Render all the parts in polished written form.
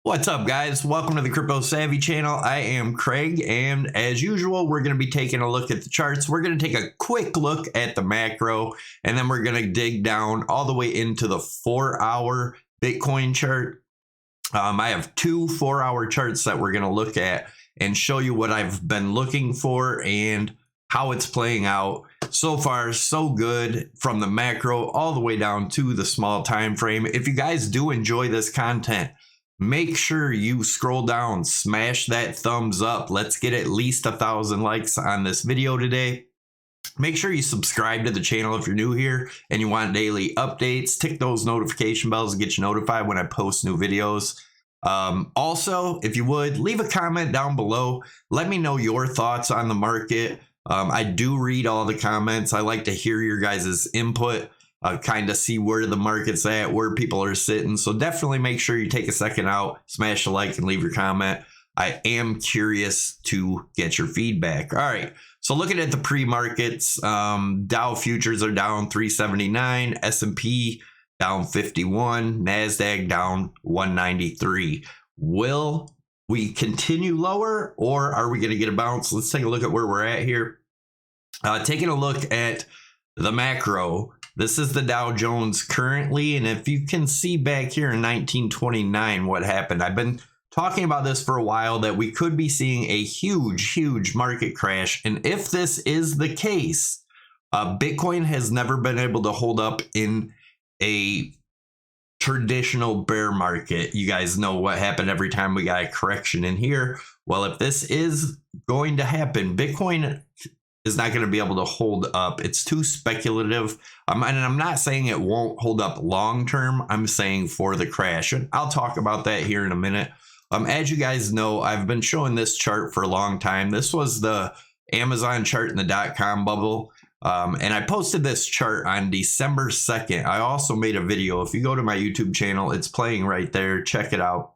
What's up, guys? Welcome to the Crypto Savvy channel. I am Craig, and as usual, we're going to be taking a look at the charts. We're going to take a quick look at the macro, and then we're going to dig down all the way into the 4-hour Bitcoin chart. I have two 4-hour charts that we're going to look at and show you what I've been looking for and how it's playing out. So far, so good from the macro all the way down to the small time frame. If you guys do enjoy this content, make sure you scroll down, smash that thumbs up. Let's get at least 1,000 likes on this video today. Make sure you subscribe to the channel if you're new here and you want daily updates. Tick those notification bells to get you notified when I post new videos. Also, if you would, leave a comment down below. Let me know your thoughts on the market. I do read all the comments. I like to hear your guys' input. Kind of see where the market's at, where people are sitting. So definitely make sure you take a second out, smash a like, and leave your comment. I am curious to get your feedback. All right. So looking at the pre-markets, Dow futures are down 379, S&P down 51, NASDAQ down 193. Will we continue lower, or are we going to get a bounce? Let's take a look at where we're at here. Taking a look at the macro. This is the Dow Jones currently, and if you can see back here in 1929 what happened, I've been talking about this for a while, that we could be seeing a huge market crash. And if this is the case, Bitcoin has never been able to hold up in a traditional bear market. You guys know what happened every time we got a correction in here. Well, if this is going to happen, Bitcoin is not going to be able to hold up. It's too speculative. And I'm not saying it won't hold up long term. I'm saying for the crash. And I'll talk about that here in a minute. As you guys know, I've been showing this chart for a long time. This was the Amazon chart in the .com bubble. And I posted this chart on December 2nd. I also made a video. If you go to my YouTube channel, it's playing right there. Check it out.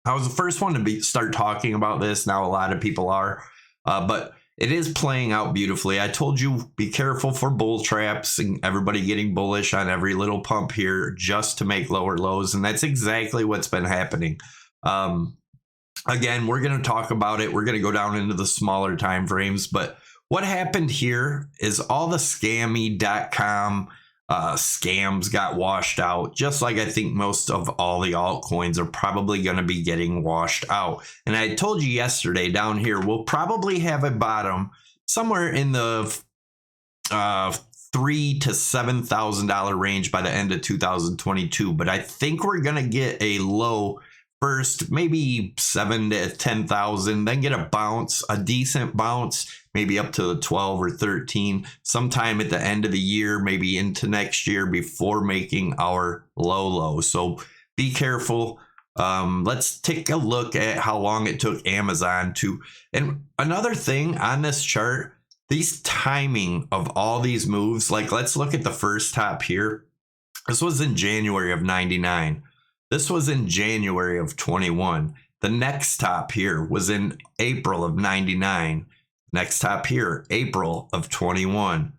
I was the first one to start talking about this. Now a lot of people are. But it is playing out beautifully. I told you, be careful for bull traps and everybody getting bullish on every little pump here just to make lower lows. And that's exactly what's been happening. Again, we're going to talk about it. We're going to go down into the smaller time frames. But what happened here is all the scammy.com scams got washed out, just like I think most of all the altcoins are probably going to be getting washed out. And I told you yesterday down here, we'll probably have a bottom somewhere in the $3,000 to $7,000 range by the end of 2022. But I think we're going to get a low first, maybe 7 to 10,000, then get a bounce, a decent bounce, maybe up to the 12 or 13 sometime at the end of the year, maybe into next year before making our low. So be careful. Let's take a look at how long it took Amazon to. And another thing on this chart, these timing of all these moves, like let's look at the first top here. This was in January of 99. This was in January of 21. The next top here was in April of 99. Next top here, April of 21.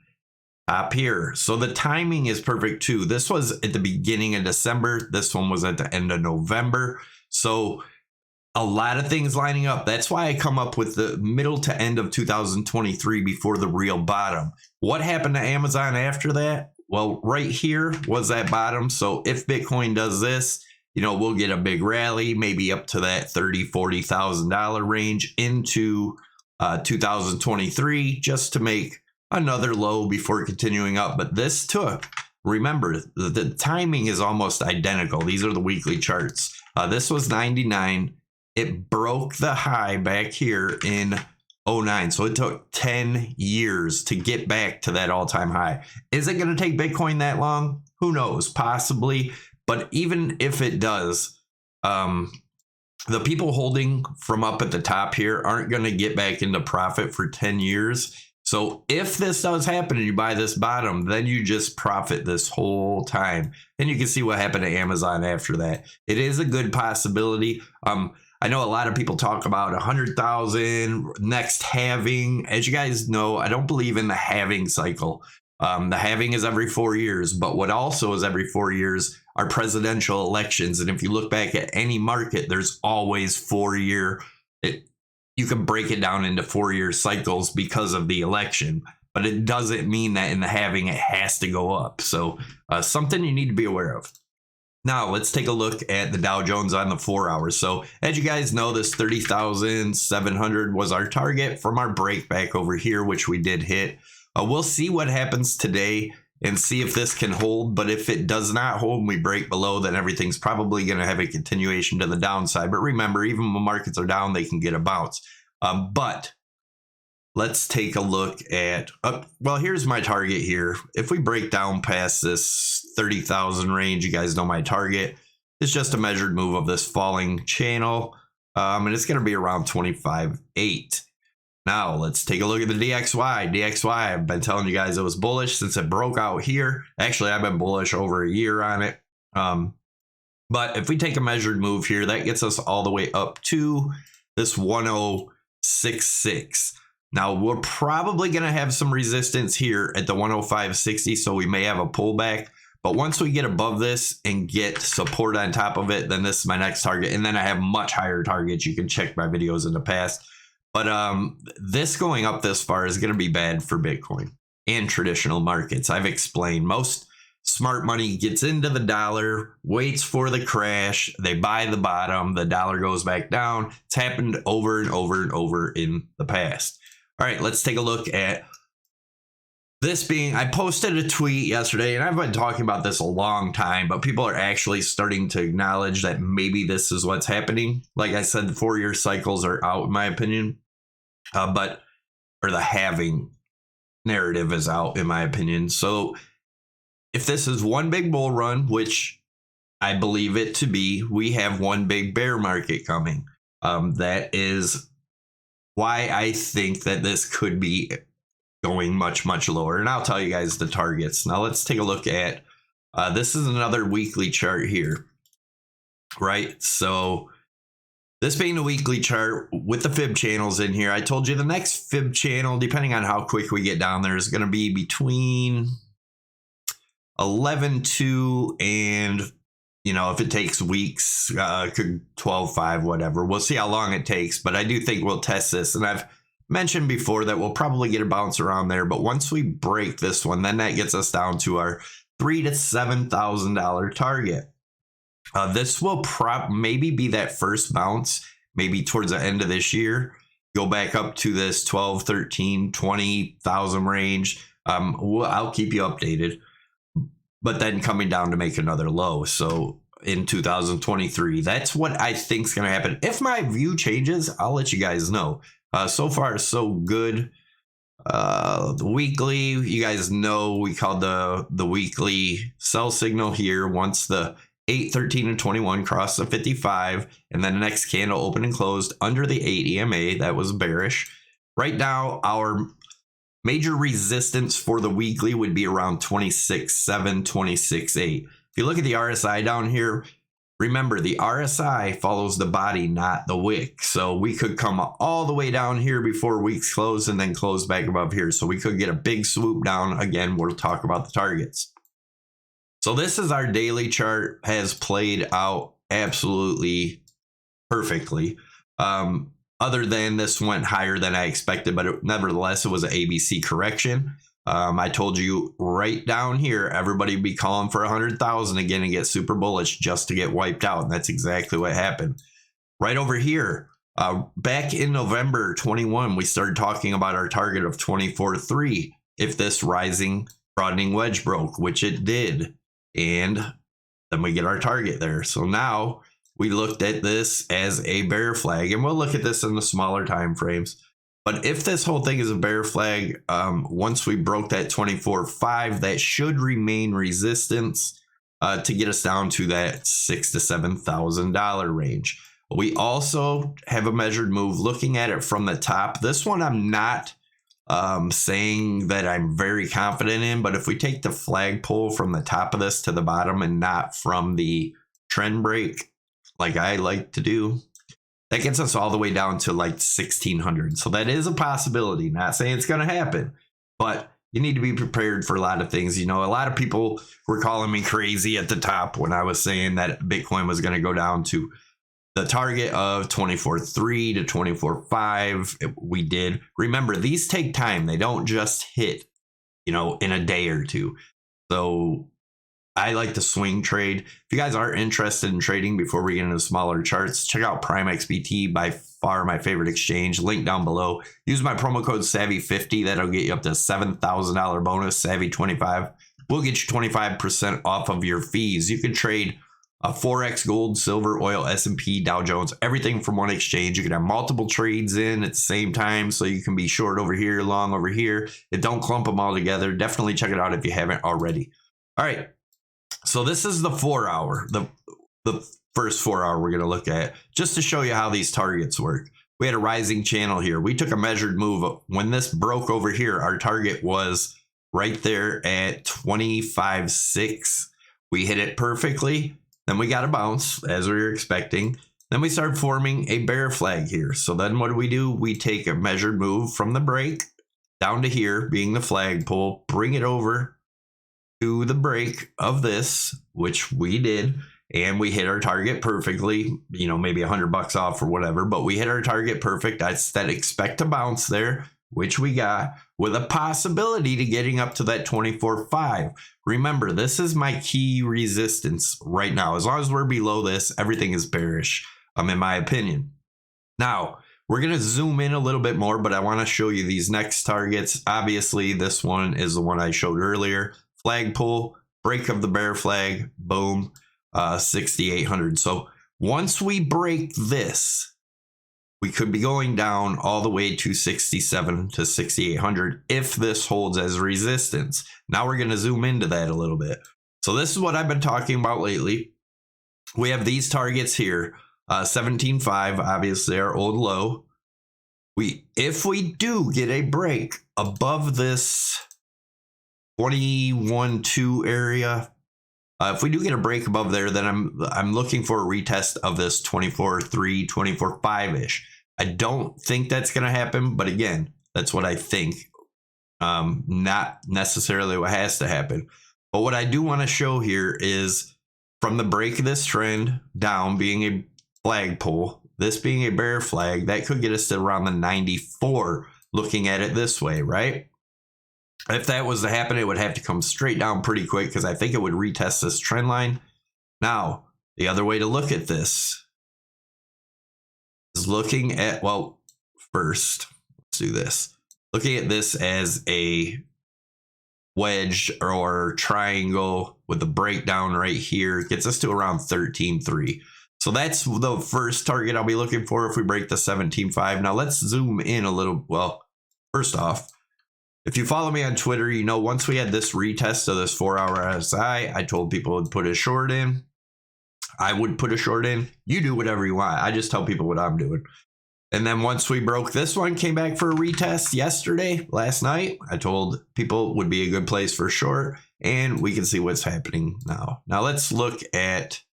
Top here. So the timing is perfect too. This was at the beginning of December. This one was at the end of November. So a lot of things lining up. That's why I come up with the middle to end of 2023 before the real bottom. What happened to Amazon after that? Well, right here was that bottom. So if Bitcoin does this, you know, we'll get a big rally, maybe up to that $30,000, $40,000 range into 2023, just to make another low before continuing up. But this took, remember, the timing is almost identical. These are the weekly charts. This was 99. It broke the high back here in 09. So it took 10 years to get back to that all-time high. Is it going to take Bitcoin that long? Who knows? Possibly. But even if it does, the people holding from up at the top here aren't going to get back into profit for 10 years. So if this does happen and you buy this bottom, then you just profit this whole time. And you can see what happened to Amazon after that. It is a good possibility. I know a lot of people talk about 100,000 next halving. As you guys know, I don't believe in the halving cycle. The halving is every 4 years, but what also is every 4 years our presidential elections. And if you look back at any market, there's always 4-year. You can break it down into 4-year cycles because of the election, but it doesn't mean that in the halving it has to go up. So something you need to be aware of. Now let's take a look at the Dow Jones on the 4 hours. So as you guys know, this 30,700 was our target from our break back over here, which we did hit. We'll see what happens today and see if this can hold. But if it does not hold and we break below, then everything's probably going to have a continuation to the downside. But remember, even when markets are down, they can get a bounce. But let's take a look at, well, here's my target here. If we break down past this 30,000 range, you guys know my target. It's just a measured move of this falling channel. And it's going to be around 25.8. Now let's take a look at the DXY. DXY, I've been telling you guys it was bullish since it broke out here. Actually, I've been bullish over a year on it. But if we take a measured move here, that gets us all the way up to this 1066. Now we're probably going to have some resistance here at the 105.60, so we may have a pullback. But once we get above this and get support on top of it, then this is my next target. And then I have much higher targets. You can check my videos in the past. But this going up this far is going to be bad for Bitcoin and traditional markets. I've explained most smart money gets into the dollar, waits for the crash. They buy the bottom. The dollar goes back down. It's happened over and over and over in the past. All right, let's take a look at this being, I posted a tweet yesterday, and I've been talking about this a long time, but people are actually starting to acknowledge that maybe this is what's happening. Like I said, the 4-year cycles are out, in my opinion. Or the halving narrative is out, in my opinion. So if this is one big bull run, which I believe it to be, we have one big bear market coming. That is why I think that this could be going much, much lower. And I'll tell you guys the targets. Now let's take a look at, this is another weekly chart here, right? So this being the weekly chart with the fib channels in here, I told you the next fib channel, depending on how quick we get down there, is going to be between 11.2 and, you know, if it takes weeks, could 12.5, whatever. We'll see how long it takes, but I do think we'll test this. And I've mentioned before that we'll probably get a bounce around there. But once we break this one, then that gets us down to our $3,000 to $7,000 target. This will maybe be that first bounce, maybe towards the end of this year, go back up to this 12, 13, 20,000 range. I'll keep you updated, but then coming down to make another low. So in 2023, that's what I think is going to happen. If my view changes, I'll let you guys know. So far, so good. The weekly, you guys know we called the weekly sell signal here once the 8, 13, and 21 crossed the 55, and then the next candle opened and closed under the 8 EMA. That was bearish. Right now, our major resistance for the weekly would be around 26.7, 26.8. If you look at the RSI down here, remember the RSI follows the body, not the wick. So we could come all the way down here before weeks close and then close back above here. So we could get a big swoop down. Again, we'll talk about the targets. So this is our daily chart, has played out absolutely perfectly. Other than this went higher than I expected, but nevertheless, it was an ABC correction. I told you right down here, everybody be calling for 100,000 again and get super bullish just to get wiped out. And that's exactly what happened. Right over here, back in November 21, we started talking about our target of 24.3 if this rising broadening wedge broke, which it did. And then we get our target there. So now we looked at this as a bear flag, and we'll look at this in the smaller time frames. But if this whole thing is a bear flag, once we broke that 24.5, that should remain resistance to get us down to that $6,000 to $7,000 range. We also have a measured move looking at it from the top. This one I'm not saying that I'm very confident in, but if we take the flagpole from the top of this to the bottom and not from the trend break, like I like to do, that gets us all the way down to like 1600. So that is a possibility. Not saying it's going to happen, but you need to be prepared for a lot of things. You know, a lot of people were calling me crazy at the top when I was saying that Bitcoin was going to go down to the target of 24.3 to 24.5. We did. Remember, these take time. They don't just hit, you know, in a day or two. So I like to swing trade. If you guys are interested in trading before we get into smaller charts, check out Prime XBT, by far my favorite exchange. Link down below. Use my promo code Savvy50. That'll get you up to $7,000 bonus. Savvy25 will get you 25% off of your fees. You can trade Forex, gold, silver, oil, S&P, Dow Jones, everything from one exchange. You can have multiple trades in at the same time, so you can be short over here, long over here. It don't clump them all together. Definitely check it out if you haven't already. All right. So this is the 4 hour, the first 4 hour we're going to look at, just to show you how these targets work. We had a rising channel here. We took a measured move. When this broke over here, our target was right there at 25.6. We hit it perfectly. Then we got a bounce as we were expecting. Then we started forming a bear flag here. So then what do? We take a measured move from the break down to here, being the flagpole, bring it over to the break of this, which we did, and we hit our target perfectly. You know, maybe $100 off or whatever, but we hit our target perfect. I said expect to bounce there, which we got, with a possibility to getting up to that 24.5. Remember, this is my key resistance right now. As long as we're below this, everything is bearish, in my opinion. Now, we're going to zoom in a little bit more, but I want to show you these next targets. Obviously, this one is the one I showed earlier. Flagpole, break of the bear flag, boom, 6,800. So once we break this, we could be going down all the way to 67 to 6,800 if this holds as resistance. Now we're going to zoom into that a little bit. So this is what I've been talking about lately. We have these targets here, 17.5, obviously our old low. If we do get a break above this 21.2 area, if we do get a break above there, then I'm looking for a retest of this 24.3, 24.5-ish. I don't think that's going to happen, but again, that's what I think. Not necessarily what has to happen. But what I do want to show here is from the break of this trend down being a flagpole, this being a bear flag, that could get us to around the 94, looking at it this way, right? If that was to happen, it would have to come straight down pretty quick, because I think it would retest this trend line. Now, the other way to look at this is looking at, well, first, let's do this. Looking at this as a wedge or triangle with the breakdown right here gets us to around 13.3. So that's the first target I'll be looking for if we break the 17.5. Now let's zoom in a little. Well, first off, if you follow me on Twitter, you know once we had this retest of this 4 hour RSI, I told people to put a short in. I would put a short in. You do whatever you want. I just tell people what I'm doing. And then once we broke this one, came back for a retest last night, I told people would be a good place for short, and we can see what's happening now. Now let's look at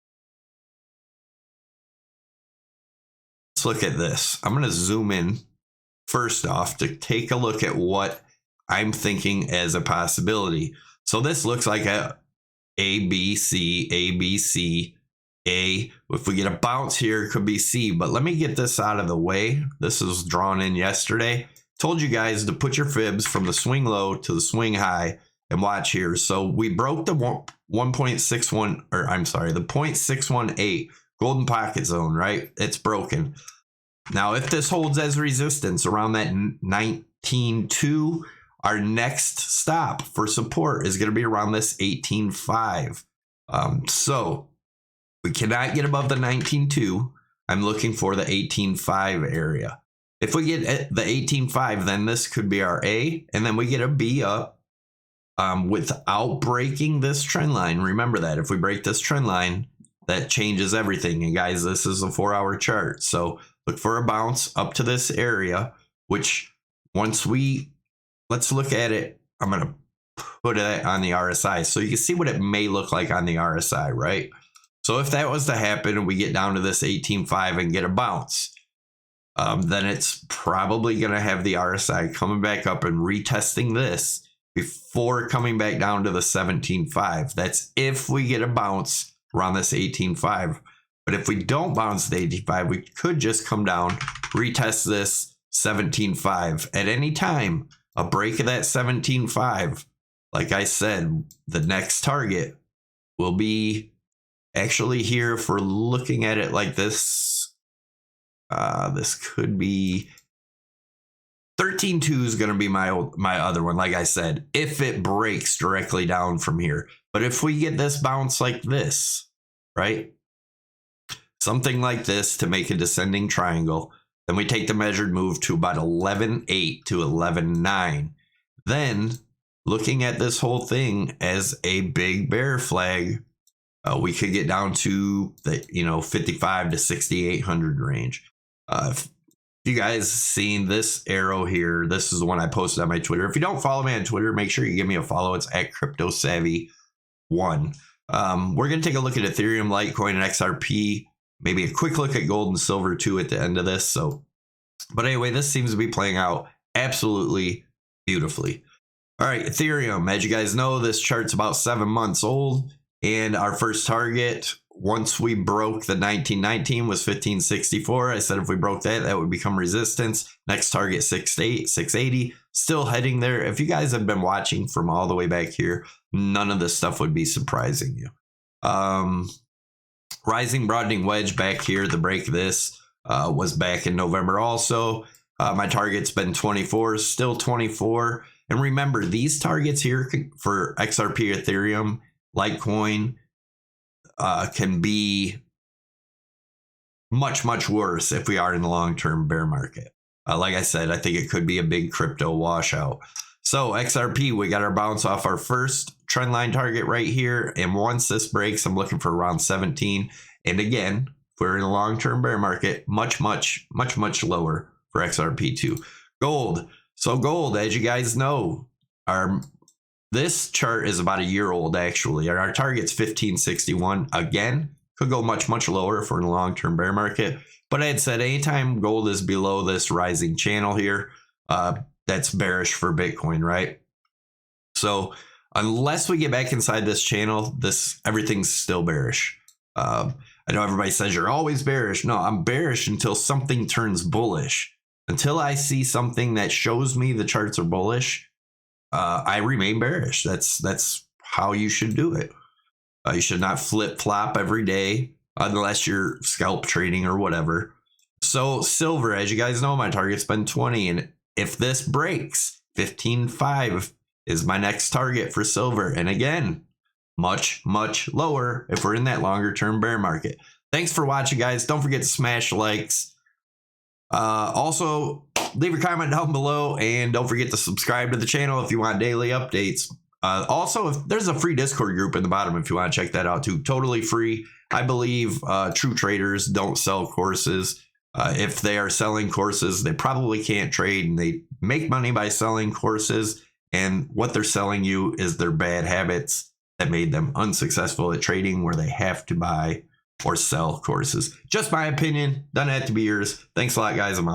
this. I'm going to zoom in first off to take a look at what I'm thinking as a possibility. So this looks like a B, C, A, B, C, A. If we get a bounce here, it could be C. But let me get this out of the way. This was drawn in yesterday. Told you guys to put your fibs from the swing low to the swing high and watch here. So we broke the 1.61, or I'm sorry, the 0.618 golden pocket zone, right? It's broken. Now, if this holds as resistance around that 19.2, our next stop for support is going to be around this 18.5. So we cannot get above the 19.2. I'm looking for the 18.5 area. If we get at the 18.5, then this could be our A, and then we get a B up without breaking this trend line. Remember that if we break this trend line, that changes everything. And guys, this is a 4 hour chart. So look for a bounce up to this area, which let's look at it. I'm going to put it on the RSI so you can see what it may look like on the RSI, right? So if that was to happen and we get down to this 18.5 and get a bounce, then it's probably going to have the RSI coming back up and retesting this before coming back down to the 17.5. That's if we get a bounce around this 18.5. But if we don't bounce the 18.5, we could just come down, retest this 17.5. At any time, a break of that 17.5, like I said, the next target will be actually here if we're looking at it like this. This could be 13.2 is going to be my other one, like I said, if it breaks directly down from here. But if we get this bounce like this, right? Something like this to make a descending triangle, then we take the measured move to about 11.8 to 11.9. Then looking at this whole thing as a big bear flag, we could get down to the 55 to 6,800 range. If you guys seen this arrow here, this is the one I posted on my Twitter. If you don't follow me on Twitter, make sure you give me a follow. It's at CryptoSavvy1. We're going to take a look at Ethereum, Litecoin, and XRP. Maybe a quick look at gold and silver too at the end of this. But anyway, this seems to be playing out absolutely beautifully. All right, Ethereum. As you guys know, this chart's about 7 months old, and our first target, once we broke the 1919, was 1564. I said if we broke that, that would become resistance. Next target, 680. Still heading there. If you guys have been watching from all the way back here, none of this stuff would be surprising you. Rising broadening wedge back here. The break of this was back in November also. My target's been 24, still 24. And remember, these targets here for XRP, Ethereum, Litecoin can be much, much worse if we are in the long-term bear market. Like I said, I think it could be a big crypto washout. So XRP, we got our bounce off our first trend line target right here. And once this breaks, I'm looking for around 17. And again, if we're in a long-term bear market, much, much, much, much lower for XRP2. Gold. So gold, as you guys know, this chart is about a year old, actually. Our target's 1561. Again, could go much, much lower if we're in a long-term bear market. But I had said anytime gold is below this rising channel here, that's bearish for Bitcoin, right? So unless we get back inside this channel, everything's still bearish. I know everybody says you're always bearish. No, I'm bearish until something turns bullish. Until I see something that shows me the charts are bullish, I remain bearish. That's how you should do it. You should not flip-flop every day unless you're scalp trading or whatever. So silver, as you guys know, my target's been 20. And if this breaks, 15.5 is my next target for silver. And again, much, much lower if we're in that longer-term bear market. Thanks for watching, guys. Don't forget to smash likes. Also, leave a comment down below, and don't forget to subscribe to the channel if you want daily updates. Also, if there's a free Discord group in the bottom if you want to check that out too. Totally free. I believe true traders don't sell courses. If they are selling courses, they probably can't trade, and they make money by selling courses. And what they're selling you is their bad habits that made them unsuccessful at trading, where they have to buy or sell courses. Just my opinion. Doesn't have to be yours. Thanks a lot, guys. I'm out.